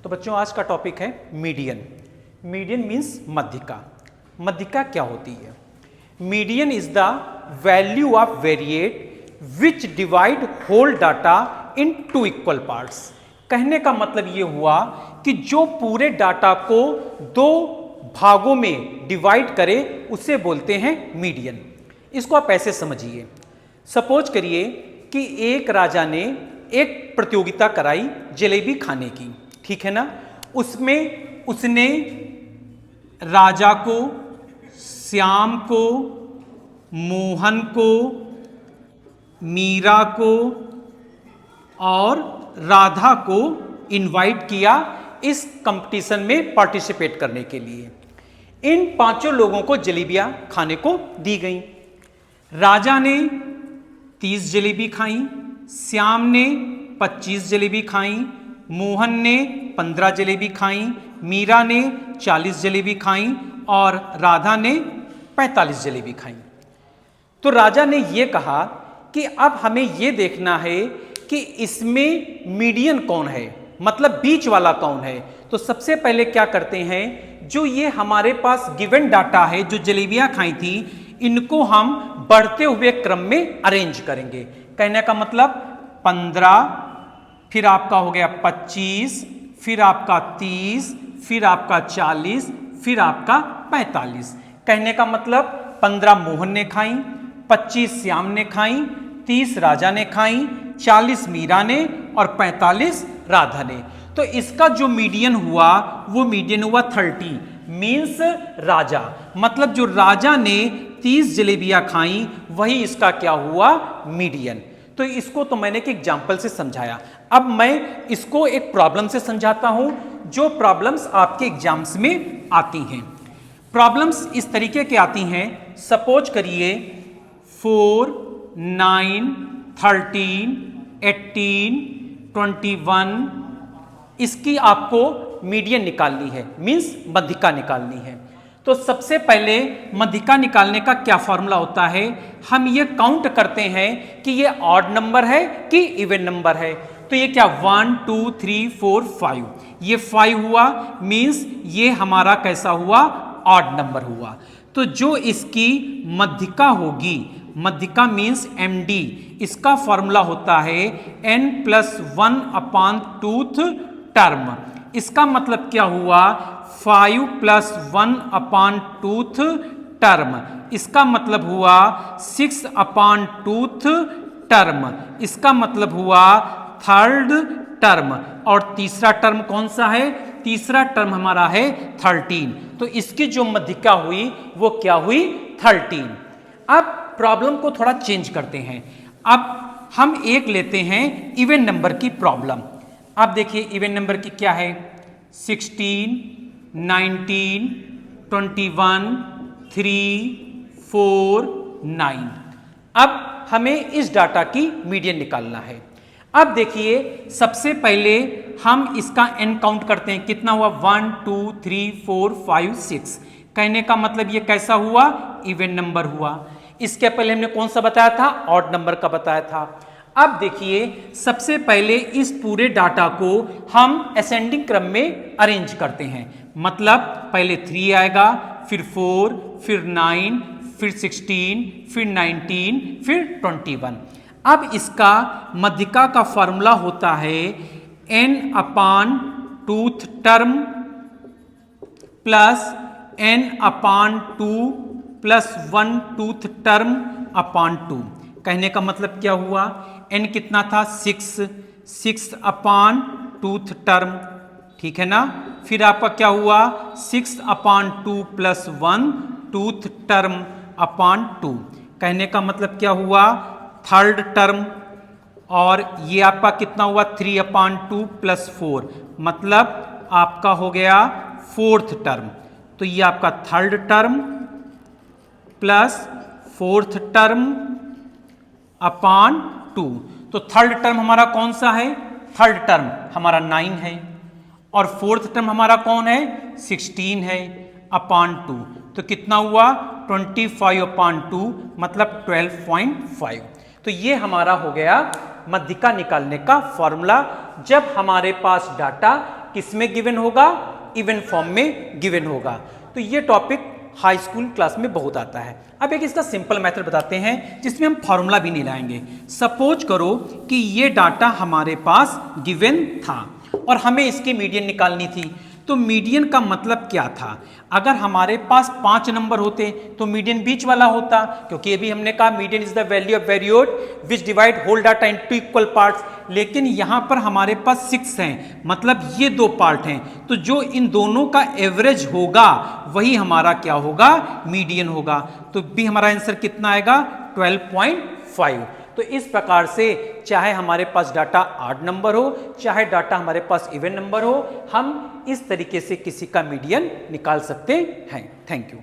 तो बच्चों आज का टॉपिक है मीडियन। मीडियन मीन्स मध्यिका। मध्यिका क्या होती है? Median is the value of variate which divide whole data into equal parts. कहने का मतलब ये हुआ कि जो पूरे डाटा को दो भागों में डिवाइड करे उसे बोलते हैं मीडियन। इसको आप ऐसे समझिए, सपोज करिए कि एक राजा ने एक प्रतियोगिता कराई जलेबी खाने की, ठीक है ना। उसमें उसने राजा को, श्याम को, मोहन को, मीरा को और राधा को इनवाइट किया इस कंपटीशन में पार्टिसिपेट करने के लिए। इन पांचों लोगों को जलेबियां खाने को दी गई। राजा ने 30 जलेबी खाई, श्याम ने 25 जलेबी खाई, मोहन ने 15 जलेबी खाई, मीरा ने 40 जलेबी खाई और राधा ने 45 जलेबी खाई। तो राजा ने यह कहा कि अब हमें यह देखना है कि इसमें मीडियन कौन है, मतलब बीच वाला कौन है। तो सबसे पहले क्या करते हैं, जो ये हमारे पास गिवन डाटा है, जो जलेबियां खाई थी, इनको हम बढ़ते हुए क्रम में अरेंज करेंगे। कहने का मतलब 15, फिर आपका हो गया 25, फिर आपका 30, फिर आपका 40, फिर आपका 45। कहने का मतलब 15 मोहन ने खाई, 25 श्याम ने खाई, 30 राजा ने खाई, 40 मीरा ने और 45 राधा ने। तो इसका जो मीडियन हुआ वो मीडियन हुआ 30, मीन्स राजा। मतलब जो राजा ने 30 जलेबियां खाई वही इसका क्या हुआ, मीडियन। तो इसको तो मैंने एक एग्जाम्पल से समझाया। अब मैं इसको एक प्रॉब्लम से समझाता हूं, जो प्रॉब्लम्स आपके एग्जाम्स में आती हैं। प्रॉब्लम्स इस तरीके के आती हैं, सपोज करिए 4, 9, 13, 18, 21, इसकी आपको मीडियन निकालनी है, मीन्स मध्यिका निकालनी है। तो सबसे पहले मध्यिका निकालने का क्या फॉर्मूला होता है, हम ये काउंट करते हैं कि ये ऑड नंबर है कि इवन नंबर है। तो ये क्या 1, 2, 3, 4, 5, ये 5 हुआ, मीन्स ये हमारा कैसा हुआ, ऑड नंबर हुआ। तो जो इसकी मध्यिका होगी, मध्यिका मीन्स MD, इसका फॉर्मूला होता है n+1/2th टर्म। इसका मतलब क्या हुआ, 5+1/2th टर्म। इसका मतलब हुआ 6/2th टर्म। इसका मतलब हुआ थर्ड टर्म। और तीसरा टर्म कौन सा है, तीसरा टर्म हमारा है 13। तो इसकी जो मध्यिका हुई वो क्या हुई, 13। अब प्रॉब्लम को थोड़ा चेंज करते हैं। अब हम एक लेते हैं इवन नंबर की प्रॉब्लम। अब देखिए इवन नंबर की क्या है, 16, 19, 21, 3, 4, 9। अब हमें इस डाटा की मीडियन निकालना है। अब देखिए सबसे पहले हम इसका n काउंट करते हैं, कितना हुआ, 1, 2, 3, 4, 5, 6। कहने का मतलब ये कैसा हुआ, इवन नंबर हुआ। इसके पहले हमने कौन सा बताया था, ऑड नंबर का बताया था। अब देखिए सबसे पहले इस पूरे डाटा को हम असेंडिंग क्रम में अरेंज करते हैं। मतलब पहले 3 आएगा, फिर 4, फिर 9, फिर 16, फिर 19, फिर 21। अब इसका मध्यिका का फॉर्मूला होता है n/2th term plus n/2 +1/2th term upon 2। कहने का मतलब क्या हुआ, n कितना था, 6/2th टर्म, ठीक है ना। फिर आपका क्या हुआ, 6/2 +1/2th टर्म अपॉन 2। कहने का मतलब क्या हुआ, थर्ड टर्म। और ये आपका कितना हुआ, 3/2 +4, मतलब आपका हो गया फोर्थ टर्म। तो ये आपका third term plus fourth term upon 2। तो थर्ड टर्म हमारा कौन सा है, थर्ड टर्म हमारा 9 है और फोर्थ टर्म हमारा कौन है, 16 है अपॉन 2। तो कितना हुआ, 25/2 मतलब 12.5। तो ये हमारा हो गया मध्यिका निकालने का फॉर्मूला, जब हमारे पास डाटा किस में गिवन होगा, इवन फॉर्म में गिवन होगा। तो ये टॉपिक हाई स्कूल क्लास में बहुत आता है। अब एक इसका सिंपल मेथड बताते हैं जिसमें हम फॉर्मूला भी नहीं लाएंगे। सपोज करो कि ये डाटा हमारे पास गिवन था और हमें इसकी मीडियन निकालनी थी। तो मीडियन का मतलब क्या था? अगर हमारे पास 5 नंबर होते तो मीडियन बीच वाला होता, क्योंकि अभी हमने कहा median is the value of variate which divide whole data into equal parts. लेकिन यहाँ पर हमारे पास 6 हैं, मतलब ये 2 पार्ट हैं, तो जो इन दोनों का एवरेज होगा वही हमारा क्या होगा, मीडियन होगा। तो भी हमारा आंसर कितना आएगा, 12.5। तो इस प्रकार से चाहे हमारे पास डाटा 8 नंबर हो, चाहे डाटा हमारे पास इवन नंबर हो, हम इस तरीके से किसी का मीडियन निकाल सकते हैं। Thank you.